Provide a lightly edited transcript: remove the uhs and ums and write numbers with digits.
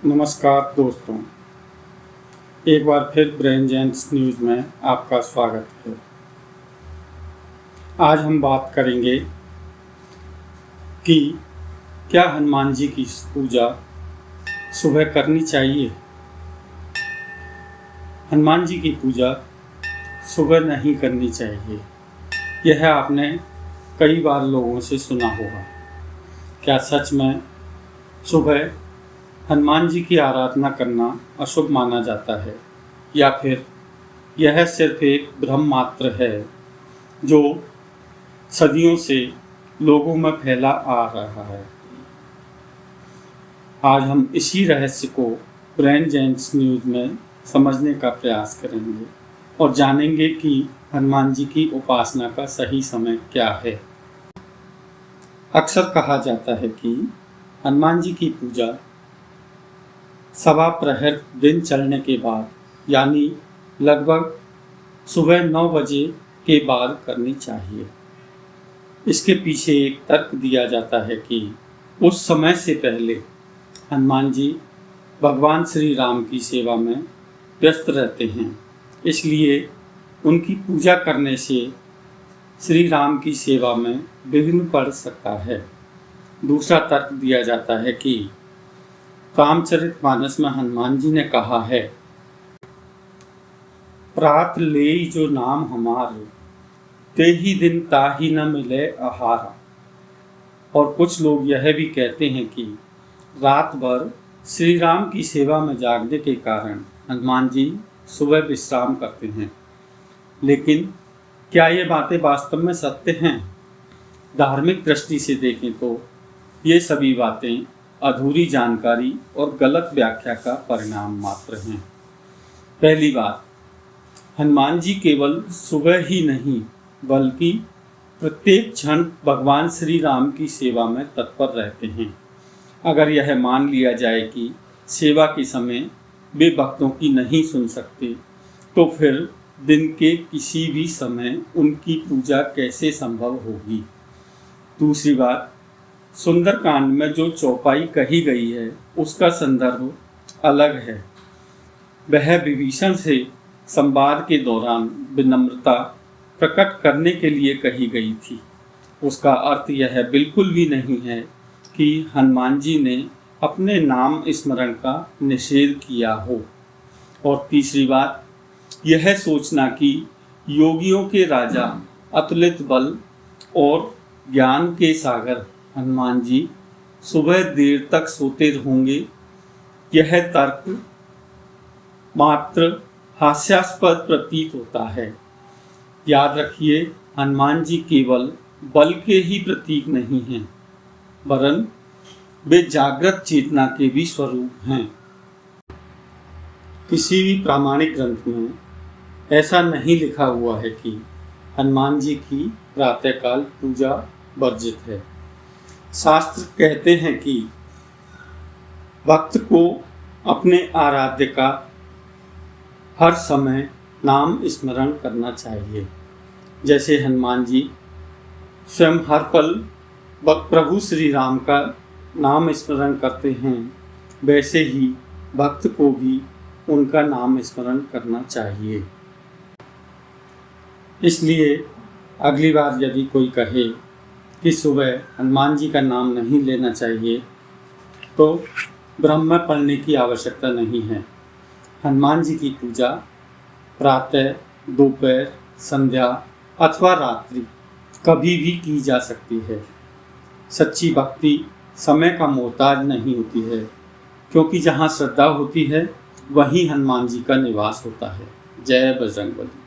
नमस्कार दोस्तों, एक बार फिर ब्रेन जेंट्स न्यूज़ में आपका स्वागत है। आज हम बात करेंगे कि क्या हनुमान जी की पूजा सुबह करनी चाहिए। हनुमान जी की पूजा सुबह नहीं करनी चाहिए, यह आपने कई बार लोगों से सुना होगा। क्या सच में सुबह हनुमान जी की आराधना करना अशुभ माना जाता है, या फिर यह सिर्फ एक भ्रम मात्र है जो सदियों से लोगों में फैला आ रहा है। आज हम इसी रहस्य को ब्रेन जेंट्स न्यूज़ में समझने का प्रयास करेंगे और जानेंगे कि हनुमान जी की उपासना का सही समय क्या है। अक्सर कहा जाता है कि हनुमान जी की पूजा सवा प्रहर दिन चढ़ने के बाद, यानी लगभग सुबह 9 बजे के बाद करनी चाहिए। इसके पीछे एक तर्क दिया जाता है कि उस समय से पहले हनुमान जी भगवान श्री राम की सेवा में व्यस्त रहते हैं, इसलिए उनकी पूजा करने से श्री राम की सेवा में विघ्न पड़ सकता है। दूसरा तर्क दिया जाता है कि रामचरितमानस में हनुमान जी ने कहा है, प्रात लेई जो नाम हमारे, ते ही दिन ताही न मिले आहारा। और कुछ लोग यह भी कहते हैं कि रात भर श्री राम की सेवा में जागने के कारण हनुमान जी सुबह विश्राम करते हैं। लेकिन क्या ये बातें वास्तव में सत्य हैं? धार्मिक दृष्टि से देखें तो ये सभी बातें अधूरी जानकारी और गलत व्याख्या का परिणाम मात्र हैं। पहली बात, हनुमान जी केवल सुबह ही नहीं बल्कि प्रत्येक क्षण भगवान श्री राम की सेवा में तत्पर रहते हैं। अगर यह मान लिया जाए कि सेवा के समय वे भक्तों की नहीं सुन सकते, तो फिर दिन के किसी भी समय उनकी पूजा कैसे संभव होगी। दूसरी बात, सुंदरकांड में जो चौपाई कही गई है उसका संदर्भ अलग है। वह विभीषण से संवाद के दौरान विनम्रता प्रकट करने के लिए कही गई थी। उसका अर्थ यह बिल्कुल भी नहीं है कि हनुमान जी ने अपने नाम स्मरण का निषेध किया हो। और तीसरी बात, यह सोचना कि योगियों के राजा, अतुलित बल और ज्ञान के सागर हनुमान जी सुबह देर तक सोते होंगे, यह तर्क मात्र हास्यास्पद प्रतीत होता है। याद रखिए, हनुमान जी केवल बल के ही प्रतीक नहीं हैं, वरन वे जागृत चेतना के भी स्वरूप हैं। किसी भी प्रामाणिक ग्रंथ में ऐसा नहीं लिखा हुआ है कि हनुमान जी की प्रातःकाल पूजा वर्जित है। शास्त्र कहते हैं कि भक्त को अपने आराध्य का हर समय नाम स्मरण करना चाहिए। जैसे हनुमान जी स्वयं हर पल प्रभु श्री राम का नाम स्मरण करते हैं, वैसे ही भक्त को भी उनका नाम स्मरण करना चाहिए। इसलिए अगली बार यदि कोई कहे कि सुबह हनुमान जी का नाम नहीं लेना चाहिए, तो भ्रम में पड़ने की आवश्यकता नहीं है। हनुमान जी की पूजा प्रातः, दोपहर, संध्या अथवा रात्रि कभी भी की जा सकती है। सच्ची भक्ति समय का मोहताज नहीं होती है, क्योंकि जहाँ श्रद्धा होती है वहीं हनुमान जी का निवास होता है। जय बजरंगबली।